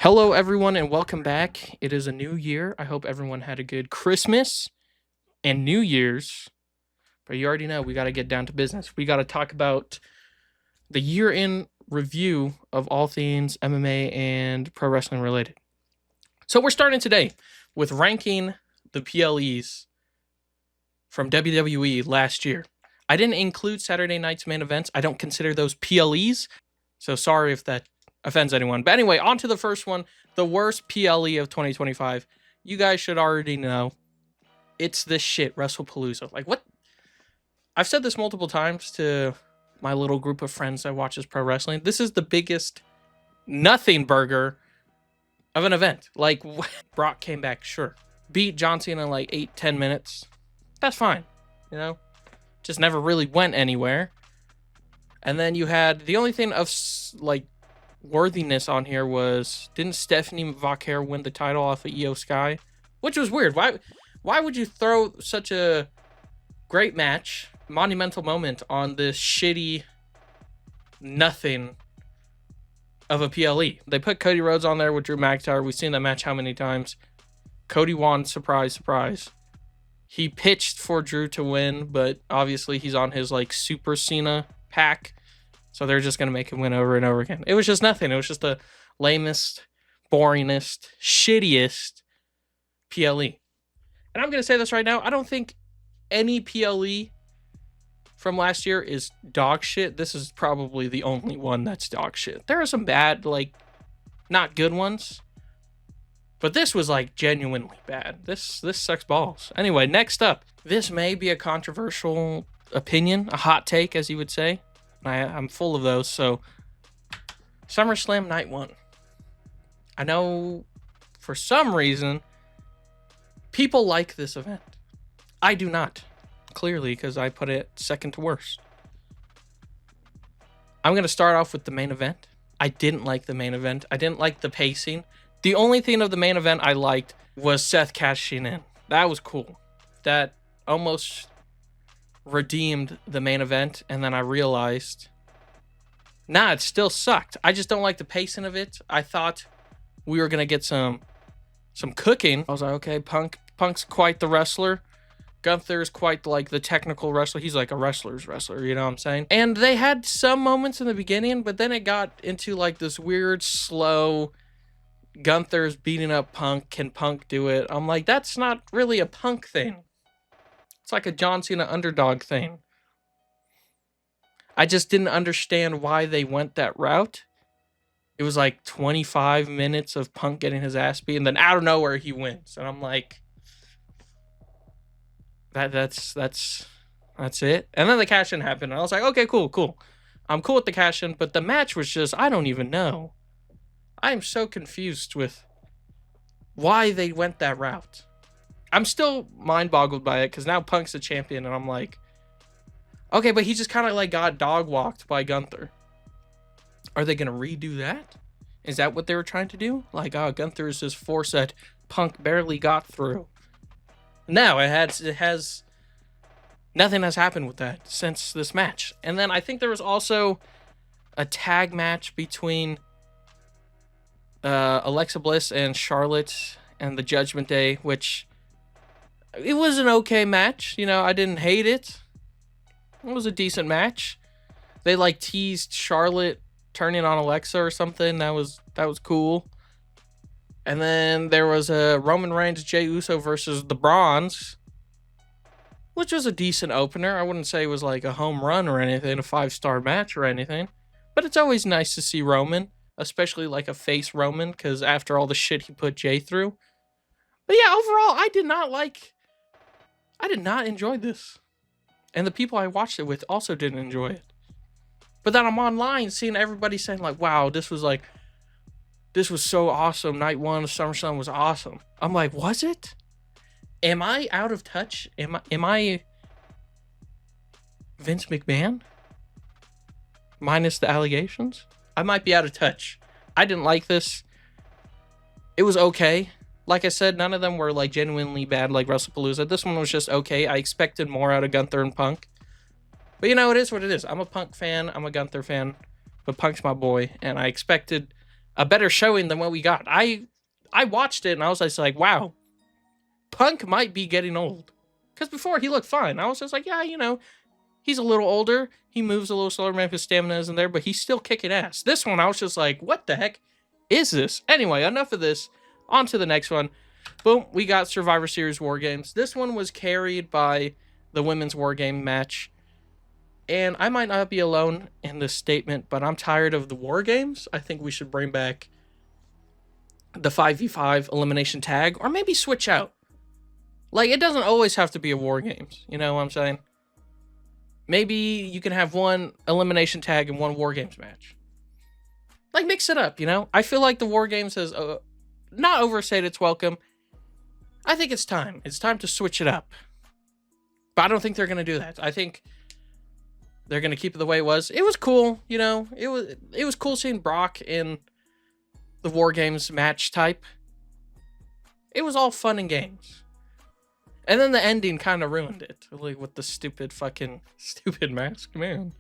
Hello, everyone, and welcome back. It is a new year. I hope everyone had a good Christmas and New Year's. But you already know we got to get down to business. We got to talk about the year in review of all things MMA and pro wrestling related. So we're starting today with ranking the PLEs from WWE last year. I didn't include Saturday night's main events. I don't consider those PLEs. So sorry if that offends anyone. But anyway, on to the first one, the worst PLE of 2025. You guys should already know. It's this shit, WrestlePalooza. Like, what? I've said this multiple times to my little group of friends that watches pro wrestling. This is the biggest nothing burger of an event. Like, Brock came back, sure. Beat John Cena in like 8-10 minutes. That's fine, you know? Just never really went anywhere. And then you had the only thing of like worthiness on here was, didn't Stephanie Vaquer win the title off of Io Sky? Which was weird. Why would you throw such a great match, monumental moment on this shitty nothing of a PLE? They put Cody Rhodes on there with Drew McIntyre. We've seen that match how many times? Cody won, surprise, surprise. He pitched for Drew to win, but obviously he's on his like Super Cena pack. So they're just going to make him win over and over again. It was just nothing. It was just the lamest, boringest, shittiest PLE. And I'm going to say this right now. I don't think any PLE from last year is dog shit. This is probably the only one that's dog shit. There are some bad, like, not good ones. But this was, like, genuinely bad. This sucks balls. Anyway, next up. This may be a controversial opinion, a hot take, as you would say. I'm full of those, so SummerSlam Night 1. I know for some reason people like this event. I do not, clearly, because I put it second to worst. I'm going to start off with the main event. I didn't like the main event. I didn't like the pacing. The only thing of the main event I liked was Seth cashing in. That was cool. That almost redeemed the main event, and then I realized, nah, it still sucked. I just don't like the pacing of it. I thought we were gonna get some cooking. I was like, okay, Punk's quite the wrestler. Gunther's quite like the technical wrestler. He's like a wrestler's wrestler, you know what I'm saying? And they had some moments in the beginning, but then it got into like this weird, slow, Gunther's beating up Punk. Can Punk do it? I'm like, that's not really a Punk thing. It's like a John Cena underdog thing. I just didn't understand why they went that route. It was like 25 minutes of Punk getting his ass beat, and then out of nowhere he wins. And I'm like, that's it. And then the cash-in happened, and I was like, okay, cool. I'm cool with the cash-in, but the match was just, I don't even know. I am so confused with why they went that route. I'm still mind-boggled by it, because now Punk's a champion, and I'm like, okay, but he just kind of like got dog-walked by Gunther. Are they going to redo that? Is that what they were trying to do? Like, oh, Gunther is this force that Punk barely got through. No, it has nothing has happened with that since this match. And then I think there was also a tag match between Alexa Bliss and Charlotte and the Judgment Day, which it was an okay match. You know, I didn't hate it. It was a decent match. They like teased Charlotte turning on Alexa or something. That was cool. And then there was a Roman Reigns, Jey Uso versus the Bronze, which was a decent opener. I wouldn't say it was like a home run or anything, a 5-star match or anything. But it's always nice to see Roman, especially like a face Roman, because after all the shit he put Jey through. But yeah, overall, I did not enjoy this. And the people I watched it with also didn't enjoy it. But then I'm online seeing everybody saying like, wow, this was so awesome. Night 1 of SummerSlam was awesome. I'm like, was it? Am I out of touch? Am I Vince McMahon? Minus the allegations? I might be out of touch. I didn't like this. It was okay. Like I said, none of them were like genuinely bad like WrestlePalooza. This one was just okay. I expected more out of Gunther and Punk. But you know, it is what it is. I'm a Punk fan. I'm a Gunther fan. But Punk's my boy. And I expected a better showing than what we got. I watched it and I was just like, wow, Punk might be getting old. Because before he looked fine. I was just like, yeah, he's a little older. He moves a little slower. Maybe his stamina isn't there, but he's still kicking ass. This one, I was just like, what the heck is this? Anyway, enough of this. On to the next one. Boom, we got Survivor Series War Games. This one was carried by the Women's War Game match. And I might not be alone in this statement, but I'm tired of the War Games. I think we should bring back the 5v5 elimination tag, or maybe switch out. Like, it doesn't always have to be a War Games. You know what I'm saying? Maybe you can have one elimination tag and one War Games match. Like, mix it up, I feel like the War Games has not overstayed its welcome. I think it's time. It's time to switch it up. But I don't think they're going to do that. I think they're going to keep it the way it was. It was cool, It was cool seeing Brock in the War Games match type. It was all fun and games. And then the ending kind of ruined it. Like, with the stupid mask, man.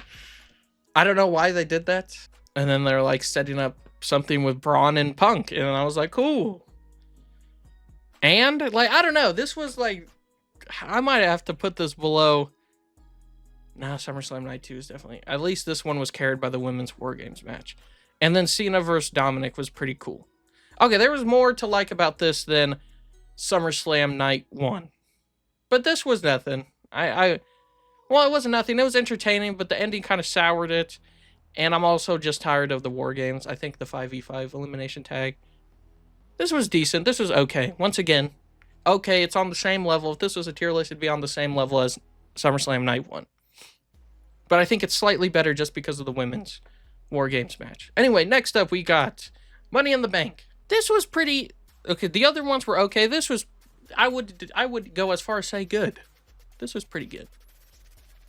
I don't know why they did that. And then they're like setting up something with Braun and Punk. And I was like, cool. And like, I don't know. This was like, I might have to put this below. Nah, SummerSlam Night 2 is definitely, at least this one was carried by the Women's War Games match. And then Cena versus Dominic was pretty cool. Okay, there was more to like about this than SummerSlam Night 1. But this was nothing. Well, it wasn't nothing. It was entertaining, but the ending kind of soured it. And I'm also just tired of the War Games. I think the 5v5 elimination tag. This was decent. This was okay. Once again, okay, it's on the same level. If this was a tier list, it'd be on the same level as SummerSlam Night 1. But I think it's slightly better just because of the Women's War Games match. Anyway, next up, we got Money in the Bank. This was pretty... Okay, the other ones were okay. This was... I would go as far as say good. This was pretty good.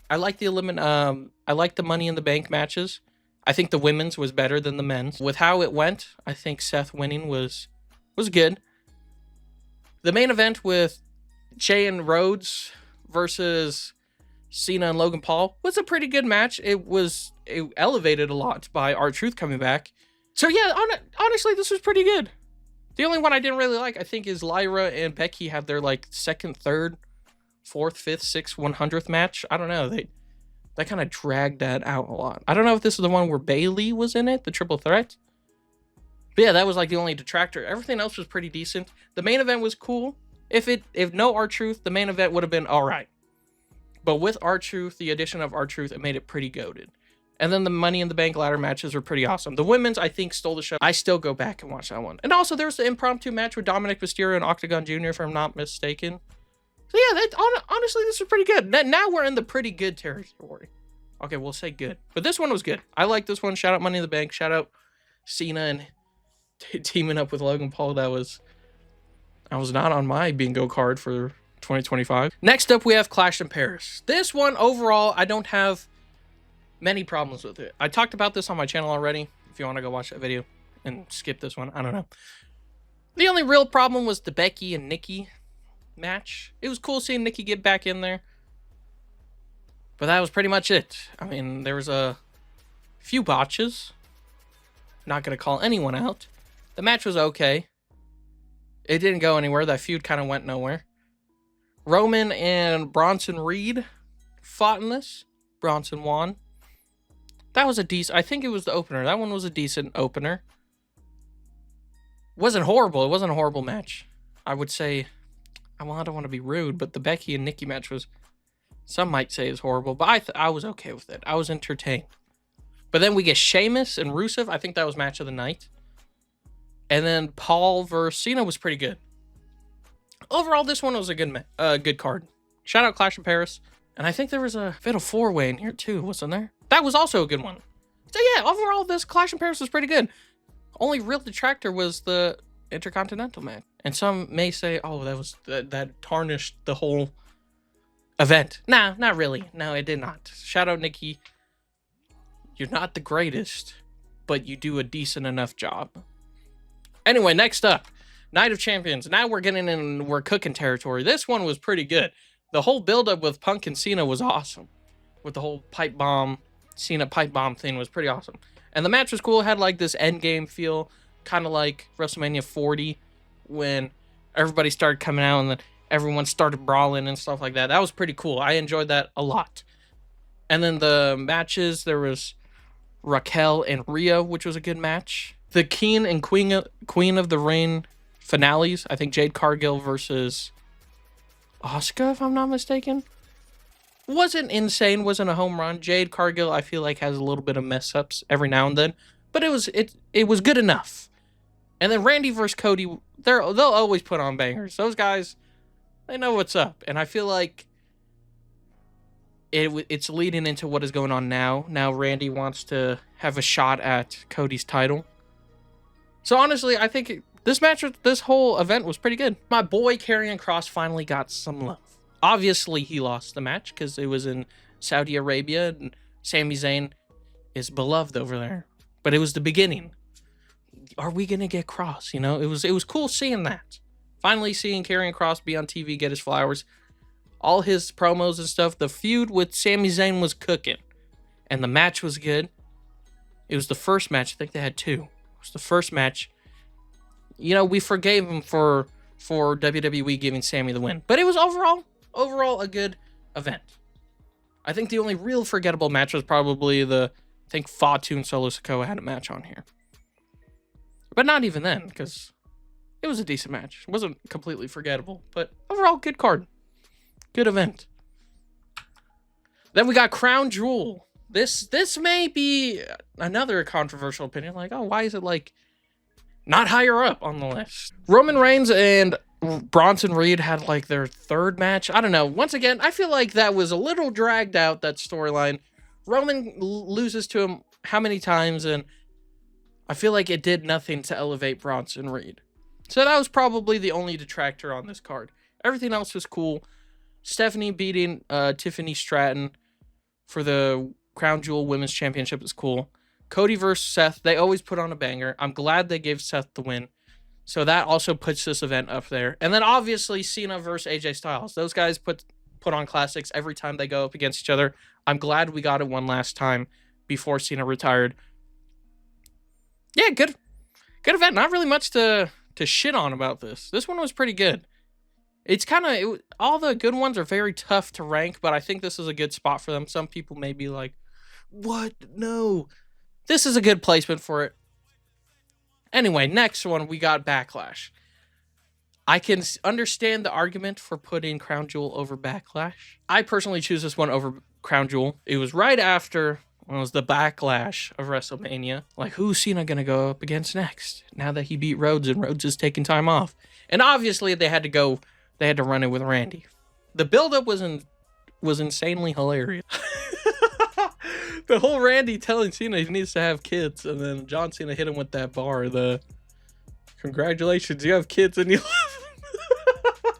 I like the Money in the Bank matches. I think the women's was better than the men's. With how it went, I think Seth winning was good. The main event with Jay and Rhodes versus Cena and Logan Paul was a pretty good match. It elevated a lot by R-Truth coming back. So yeah, honestly, this was pretty good. The only one I didn't really like, I think, is Lyra and Becky have their like second, third, fourth, fifth, sixth, 100th match. I don't know. They kind of dragged that out a lot. I don't know if this is the one where Bayley was in it, the triple threat. But yeah, that was like the only detractor. Everything else was pretty decent. The main event was cool. If no R-Truth, the main event would have been all right. But with R-Truth, the addition of R-Truth, it made it pretty goated. And then the Money in the Bank ladder matches were pretty awesome. The women's, I think, stole the show. I still go back and watch that one. And also, there was the impromptu match with Dominic Mysterio and Octagon Jr., if I'm not mistaken. So yeah, honestly, this was pretty good. Now we're in the pretty good territory. Okay, we'll say good. But this one was good. I like this one. Shout out Money in the Bank. Shout out Cena and teaming up with Logan Paul. I was not on my bingo card for 2025. Next up, we have Clash in Paris. This one, overall, I don't have many problems with it. I talked about this on my channel already. If you want to go watch that video and skip this one, I don't know. The only real problem was the Becky and Nikki match. It was cool seeing Nikki get back in there. But that was pretty much it. I mean, there was a few botches. Not going to call anyone out. The match was okay. It didn't go anywhere. That feud kind of went nowhere. Roman and Bronson Reed fought in this. Bronson won. That was a decent... I think it was the opener. That one was a decent opener. Wasn't horrible. It wasn't a horrible match. I would say... Well, I don't want to be rude, but the Becky and Nikki match was... Some might say is horrible, but I was okay with it. I was entertained. But then we get Sheamus and Rusev. I think that was match of the night. And then Paul versus Cena was pretty good. Overall, this one was a good card. Shout out Clash in Paris. And I think there was a Fatal 4-Way in here too, wasn't there? That was also a good one. So yeah, overall, this Clash in Paris was pretty good. Only real detractor was the Intercontinental match. And some may say, oh, that tarnished the whole event. Nah, not really. No, it did not. Shout out Nikki. You're not the greatest, but you do a decent enough job. Anyway, next up, Night of Champions. Now we're cooking territory. This one was pretty good. The whole build-up with Punk and Cena was awesome. With the whole pipe bomb, Cena pipe bomb thing was pretty awesome. And the match was cool. It had like this endgame feel. kind of like WrestleMania 40 when everybody started coming out and then everyone started brawling and stuff like that. That was pretty cool. I enjoyed that a lot. And then the matches, there was Raquel and Rhea, which was a good match. The King and Queen of the Ring finales, I think Jade Cargill versus Asuka, if I'm not mistaken, wasn't insane, wasn't a home run. Jade Cargill, I feel like, has a little bit of mess ups every now and then, but it was good enough. And then Randy versus Cody, they'll always put on bangers. Those guys, they know what's up, and I feel like it's leading into what is going on now. Now Randy wants to have a shot at Cody's title. So honestly, I think this whole event was pretty good. My boy Karrion Kross finally got some love. Obviously, he lost the match because it was in Saudi Arabia, and Sami Zayn is beloved over there. But it was the beginning. Are we gonna get Kross? You know, it was cool seeing that. Finally seeing Karrion Kross be on TV, get his flowers. All his promos and stuff. The feud with Sami Zayn was cooking. And the match was good. It was the first match. I think they had two. It was the first match. You know, we forgave him for WWE giving Sami the win. But it was overall a good event. I think the only real forgettable match was probably I think Fatu and Solo Sikoa had a match on here. But not even then, because it was a decent match. It wasn't completely forgettable. But overall, good card. Good event. Then we got Crown Jewel. This may be another controversial opinion. Like, oh, why is it like not higher up on the list? Roman Reigns and Bronson Reed had like their third match. I don't know. Once again, I feel like that was a little dragged out, that storyline. Roman loses to him how many times, and I feel like it did nothing to elevate Bronson Reed. So that was probably the only detractor on this card. Everything else was cool. Stephanie beating Tiffany Stratton for the Crown Jewel Women's Championship is cool. Cody versus Seth, they always put on a banger. I'm glad they gave Seth the win. So that also puts this event up there. And then obviously Cena versus AJ Styles. Those guys put on classics every time they go up against each other. I'm glad we got it one last time before Cena retired. Yeah, good event. Not really much to shit on about this. This one was pretty good. It's kind of, all the good ones are very tough to rank, but I think this is a good spot for them. Some people may be like, what? No. This is a good placement for it. Anyway, next one, we got Backlash. I can understand the argument for putting Crown Jewel over Backlash. I personally choose this one over Crown Jewel. It was right after, when it was the Backlash of WrestleMania. Like, who's Cena going to go up against next? Now that he beat Rhodes and Rhodes is taking time off. And obviously, they had to run it with Randy. The build-up was insanely hilarious. The whole Randy telling Cena he needs to have kids, and then John Cena hit him with that bar. Congratulations, you have kids and you love them.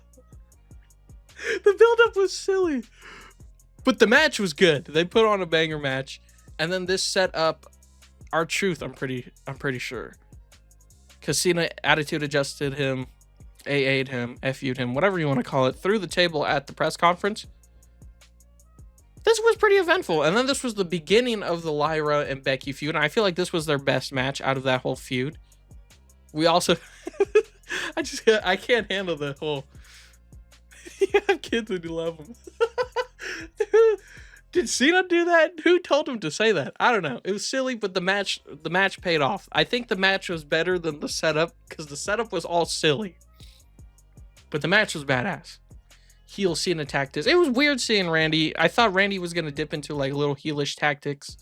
The build-up was silly. But the match was good. They put on a banger match. And then this set up R-Truth, I'm pretty sure. Because Cena attitude adjusted him, AA'd him, FU'd him, whatever you want to call it, through the table at the press conference. This was pretty eventful. And then this was the beginning of the Lyra and Becky feud. And I feel like this was their best match out of that whole feud. We also... I can't handle the whole... You have kids and you love them. Did Cena do that? Who told him to say that? I don't know. It was silly, but the match paid off. I think the match was better than the setup, because the setup was all silly. But the match was badass. Heel Cena tactics. It was weird seeing Randy. I thought Randy was going to dip into like little heelish tactics.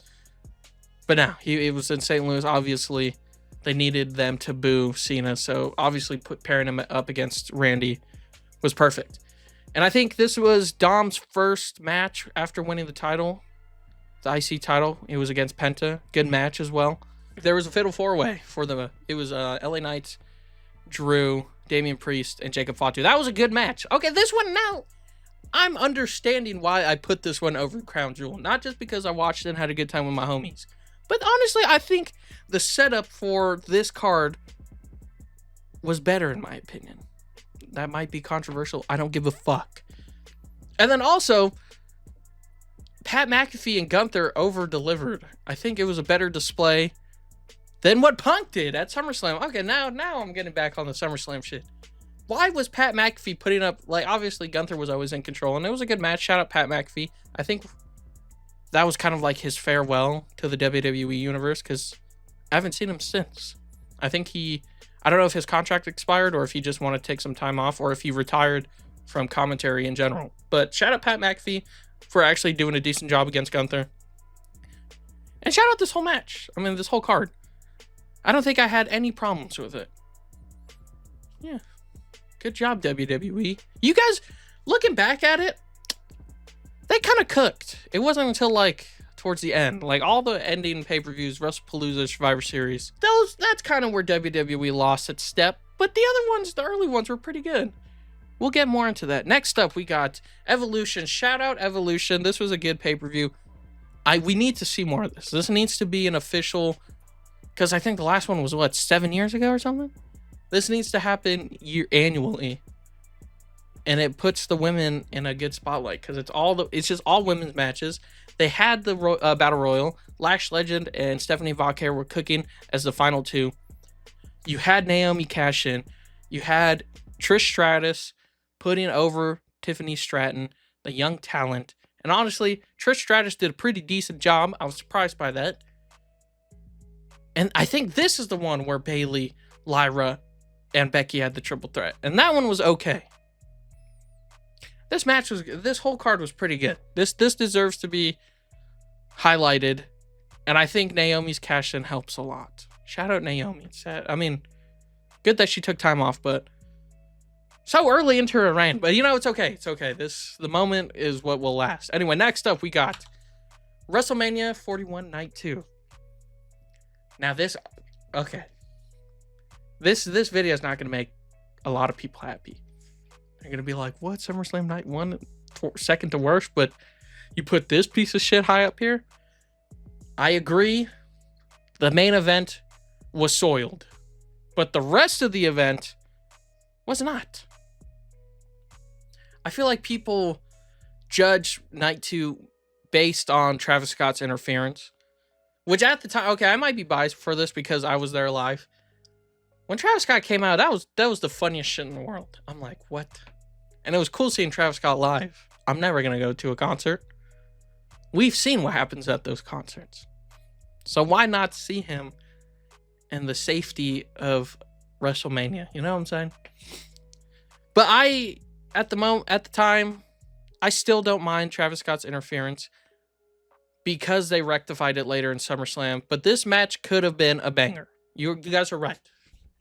But no, it was in St. Louis. Obviously, they needed them to boo Cena. So obviously pairing him up against Randy was perfect. And I think this was Dom's first match after winning the title. The IC title. It was against Penta. Good match as well. There was a fatal four-way for it was LA Knight, Drew, Damian Priest, and Jacob Fatu. That was a good match. Okay, this one now, I'm understanding why I put this one over Crown Jewel. Not just because I watched it and had a good time with my homies. But honestly, I think the setup for this card was better in my opinion. That might be controversial. I don't give a fuck. And then also, Pat McAfee and Gunther over-delivered. I think it was a better display. than what Punk did at SummerSlam. Okay, now I'm getting back on the SummerSlam shit. Why was Pat McAfee putting up, like, obviously Gunther was always in control, and it was a good match. Shout out Pat McAfee. I think that was kind of like his farewell to the WWE universe, because I haven't seen him since. I think I don't know if his contract expired, or if he just wanted to take some time off, or if he retired from commentary in general. But shout out Pat McAfee for actually doing a decent job against Gunther. And shout out this whole match. I mean, this whole card. I don't think I had any problems with it. Yeah. Good job, WWE. You guys, looking back at it, they kind of cooked. It wasn't until, like, towards the end. Like, all the ending pay-per-views, WrestlePalooza, Survivor Series, that's kind of where WWE lost its step. But the other ones, the early ones, were pretty good. We'll get more into that. Next up, we got Evolution. Shout out Evolution. This was a good pay-per-view. We need to see more of this. This needs to be an official, because I think the last one was, what, 7 years ago or something? This needs to happen annually, and it puts the women in a good spotlight, because it's just all women's matches. They had the Battle Royal. Lash Legend and Stephanie Vauquer were cooking as the final two. You had Naomi cash in. You had Trish Stratus putting over Tiffany Stratton, the young talent. And honestly, Trish Stratus did a pretty decent job. I was surprised by that. And I think this is the one where Bayley, Lyra, and Becky had the triple threat. And that one was okay. This whole card was pretty good. This deserves to be highlighted. And I think Naomi's cash in helps a lot. Shout out Naomi. I mean, good that she took time off, but so early into her reign. But it's okay. It's okay. The moment is what will last. Anyway, next up we got WrestleMania 41 Night 2. Now okay. This video is not going to make a lot of people happy. They're going to be like, what? SummerSlam Night 1, second to worst, but you put this piece of shit high up here? I agree. The main event was soiled, but the rest of the event was not. I feel like people judge Night 2 based on Travis Scott's interference, which at the time, okay, I might be biased for this because I was there live. When Travis Scott came out, that was the funniest shit in the world. I'm like, what? And it was cool seeing Travis Scott live. I'm never going to go to a concert. We've seen what happens at those concerts. So why not see him in the safety of WrestleMania? You know what I'm saying? But at the time, I still don't mind Travis Scott's interference because they rectified it later in SummerSlam. But this match could have been a banger. You guys are right.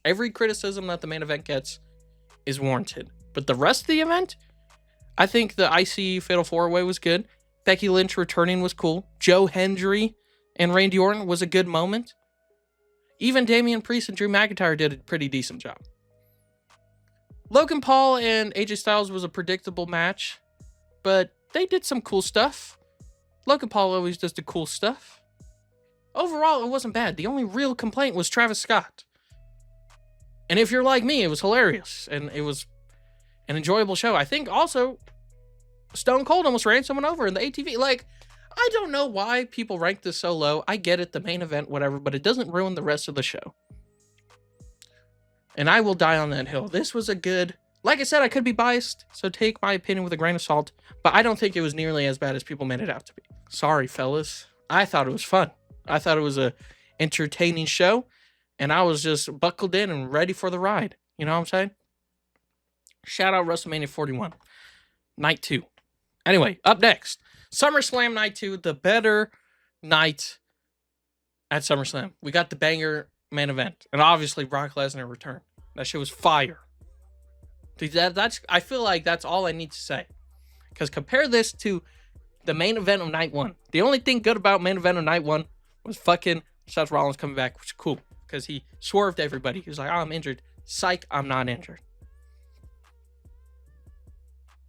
Every criticism that the main event gets is warranted. But the rest of the event, I think the IC Fatal 4-Way was good. Becky Lynch returning was cool. Joe Hendry and Randy Orton was a good moment. Even Damian Priest and Drew McIntyre did a pretty decent job. Logan Paul and AJ Styles was a predictable match, but they did some cool stuff. Logan Paul always does the cool stuff. Overall, it wasn't bad. The only real complaint was Travis Scott. And if you're like me, it was hilarious, and it was an enjoyable show. I think also Stone Cold almost ran someone over in the ATV. Like, I don't know why people rank this so low. I get it, the main event, whatever, but it doesn't ruin the rest of the show. And I will die on that hill. This was a good, like I said, I could be biased, so take my opinion with a grain of salt, but I don't think it was nearly as bad as people made it out to be. Sorry, fellas. I thought it was fun. I thought it was a entertaining show, and I was just buckled in and ready for the ride. You know what I'm saying? Shout out WrestleMania 41. Night 2. Anyway, up next, SummerSlam Night 2, the better night at SummerSlam. We got the banger main event, and obviously Brock Lesnar returned. That shit was fire. I feel like that's all I need to say. Because compare this to the main event of Night 1. The only thing good about main event of Night 1 was fucking Seth Rollins coming back, which is cool. Because he swerved everybody. He was like, oh, I'm injured. Psych, I'm not injured.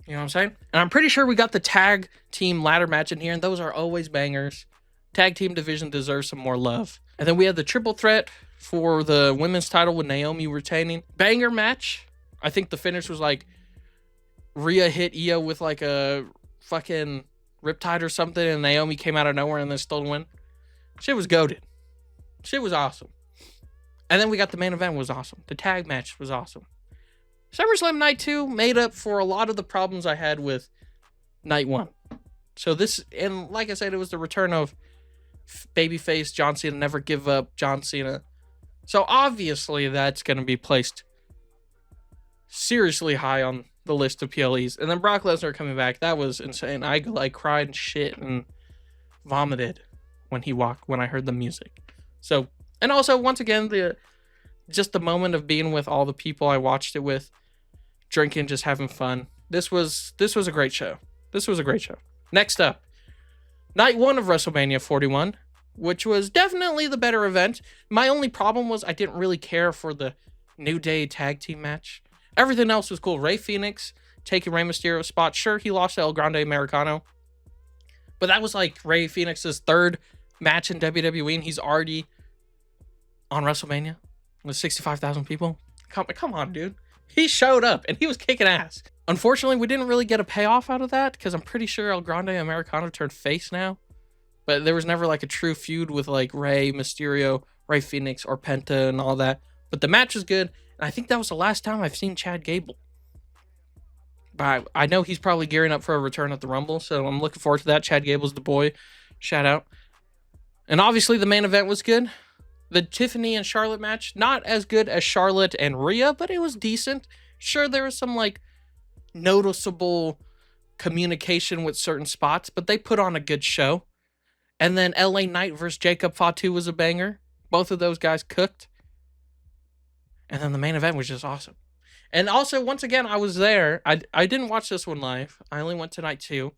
You know what I'm saying? And I'm pretty sure we got the tag team ladder match in here, and those are always bangers. Tag team division deserves some more love. And then we had the triple threat for the women's title with Naomi retaining. Banger match. I think the finish was like Rhea hit Io with like a fucking riptide or something, and Naomi came out of nowhere and then stole the win. Shit was goated. Shit was awesome. And then we got the main event was awesome. The tag match was awesome. SummerSlam Night 2 made up for a lot of the problems I had with Night 1. So this, and like I said, it was the return of babyface John Cena, never give up John Cena. So obviously that's going to be placed seriously high on the list of PLEs. And then Brock Lesnar coming back, that was insane. I like cried and shit and vomited when he walked, when I heard the music. So, and also once again, the moment of being with all the people I watched it with, drinking, just having fun. This was a great show. This was a great show. Next up, Night 1 of WrestleMania 41, which was definitely the better event. My only problem was I didn't really care for the New Day tag team match. Everything else was cool. Rey Fenix taking Rey Mysterio's spot. Sure, he lost to El Grande Americano, but that was like Rey Fenix's third match in WWE, and he's already on WrestleMania with 65,000 people. Come on, dude. He showed up, and he was kicking ass. Unfortunately, we didn't really get a payoff out of that, because I'm pretty sure El Grande Americano turned face now. But there was never like a true feud with like Rey Mysterio, Rey Fenix, or Penta and all that. But the match was good, and I think that was the last time I've seen Chad Gable. But I know he's probably gearing up for a return at the Rumble, so I'm looking forward to that. Chad Gable's the boy. Shout out. And obviously the main event was good. The Tiffany and Charlotte match, not as good as Charlotte and Rhea, but it was decent. Sure, there was some like noticeable communication with certain spots, but they put on a good show. And then LA Knight versus Jacob Fatu was a banger. Both of those guys cooked. And then the main event was just awesome. And also, once again, I was there. I didn't watch this one live. I only went to Night 2.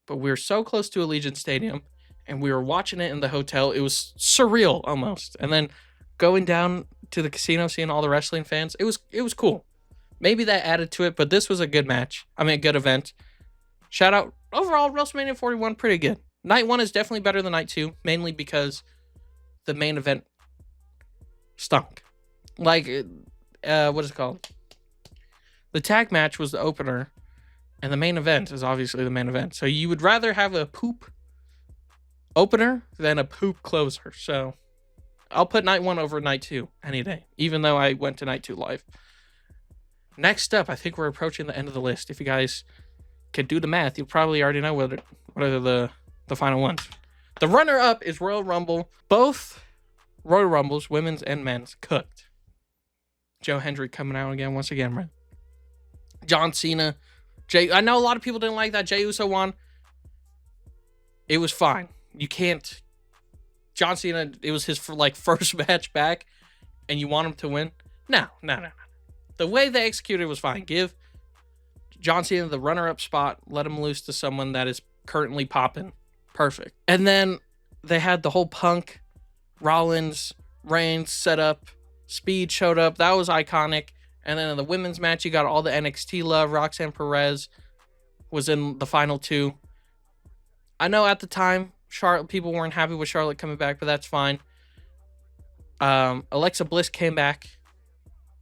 But we were so close to Allegiant Stadium, and we were watching it in the hotel. It was surreal, almost. And then going down to the casino, seeing all the wrestling fans, it was cool. Maybe that added to it, but this was a good match. I mean, a good event. Shout out. Overall, WrestleMania 41, pretty good. Night 1 is definitely better than Night 2, mainly because the main event stunk. Like, what is it called? The tag match was the opener, and the main event is obviously the main event. So you would rather have a poop opener than a poop closer. So I'll put Night 1 over Night 2 any day, even though I went to Night 2 live. Next up, I think we're approaching the end of the list. If you guys can do the math, you'll probably already know what are the final ones. The runner-up is Royal Rumble. Both Royal Rumbles, women's and men's, cooked. Joe Hendry coming out again, once again, man. John Cena. I know a lot of people didn't like that. Jey Uso won. It was fine. You can't... John Cena, it was his first match back, and you want him to win? No. The way they executed it was fine. Give John Cena the runner-up spot. Let him loose to someone that is currently popping. Perfect. And then they had the whole Punk, Rollins, Reigns setup. Speed showed up. That was iconic. And then in the women's match, you got all the NXT love. Roxanne Perez was in the final two. I know at the time, people weren't happy with Charlotte coming back, but that's fine. Alexa Bliss came back.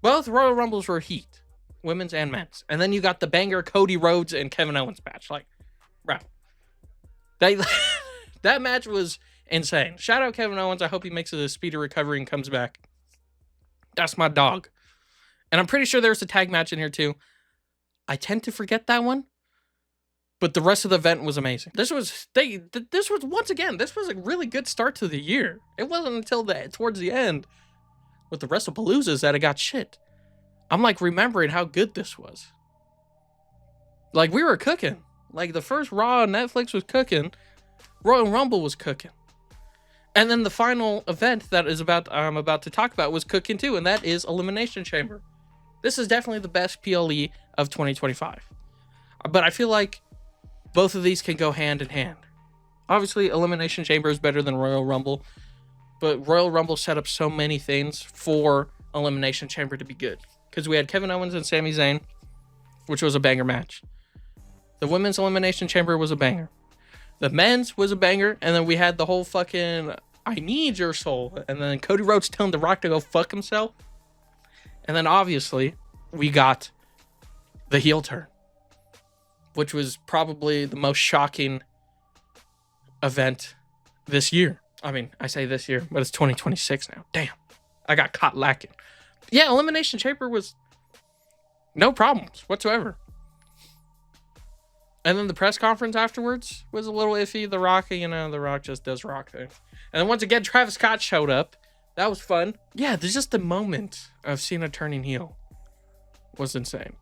Both Royal Rumbles were heat. Women's and men's. And then you got the banger Cody Rhodes and Kevin Owens match. Like, bro. That match was insane. Shout out Kevin Owens. I hope he makes a speedy recovery and comes back. That's my dog. And I'm pretty sure there's a tag match in here too. I tend to forget that one. But the rest of the event was amazing. This was once again, this was a really good start to the year. It wasn't until towards the end with the WrestlePaloozas that it got shit. I'm like remembering how good this was. Like we were cooking. Like the first Raw on Netflix was cooking. Royal Rumble was cooking. And then the final event that I'm about to talk about was cooking too, and that is Elimination Chamber. This is definitely the best PLE of 2025. But I feel like both of these can go hand in hand. Obviously, Elimination Chamber is better than Royal Rumble, but Royal Rumble set up so many things for Elimination Chamber to be good. Because we had Kevin Owens and Sami Zayn, which was a banger match. The women's Elimination Chamber was a banger. The men's was a banger, and then we had the whole fucking I need your soul, and then Cody Rhodes telling The Rock to go fuck himself. And then obviously we got the heel turn, which was probably the most shocking event this year. I mean, I say this year, but it's 2026 now. Damn. I got caught lacking. Yeah, Elimination Chamber was no problems whatsoever. And then the press conference afterwards was a little iffy. The Rock, The Rock just does Rock things. And then once again, Travis Scott showed up. That was fun. Yeah, there's just the moment of Cena turning heel was insane.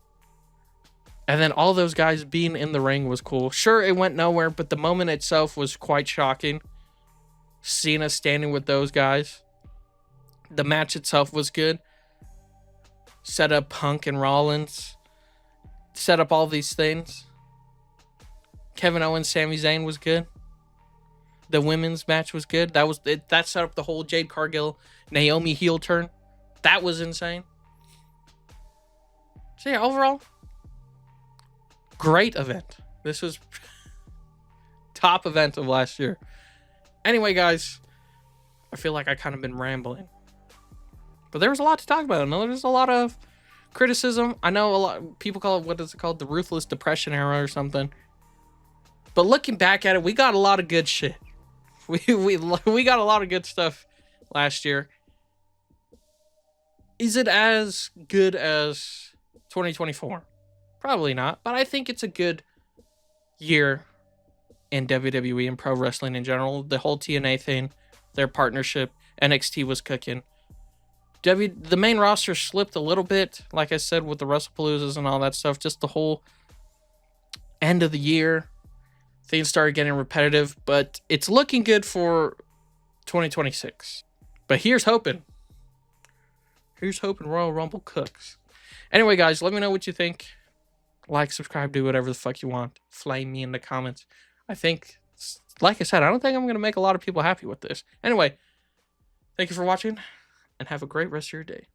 And then all those guys being in the ring was cool. Sure, it went nowhere, but the moment itself was quite shocking. Cena standing with those guys. The match itself was good. Set up Punk and Rollins. Set up all these things. Kevin Owens, Sami Zayn was good. The women's match was good. That set up the whole Jade Cargill, Naomi heel turn. That was insane. So yeah, overall, great event. This was top event of last year. Anyway, guys, I feel like I kind of been rambling. But there was a lot to talk about. I know there's a lot of criticism. I know a lot people call it, what is it called? The Ruthless Depression era or something. But looking back at it, we got a lot of good shit. We got a lot of good stuff last year. Is it as good as 2024? Probably not, but I think it's a good year in WWE and pro wrestling in general. The whole TNA thing, their partnership, NXT was cooking. The main roster slipped a little bit, like I said, with the WrestlePaloozas and all that stuff. Just the whole end of the year, things started getting repetitive, but it's looking good for 2026. But here's hoping. Here's hoping Royal Rumble cooks. Anyway, guys, let me know what you think. Like, subscribe, do whatever the fuck you want. Flame me in the comments. I think, like I said, I don't think I'm going to make a lot of people happy with this. Anyway, thank you for watching, and have a great rest of your day.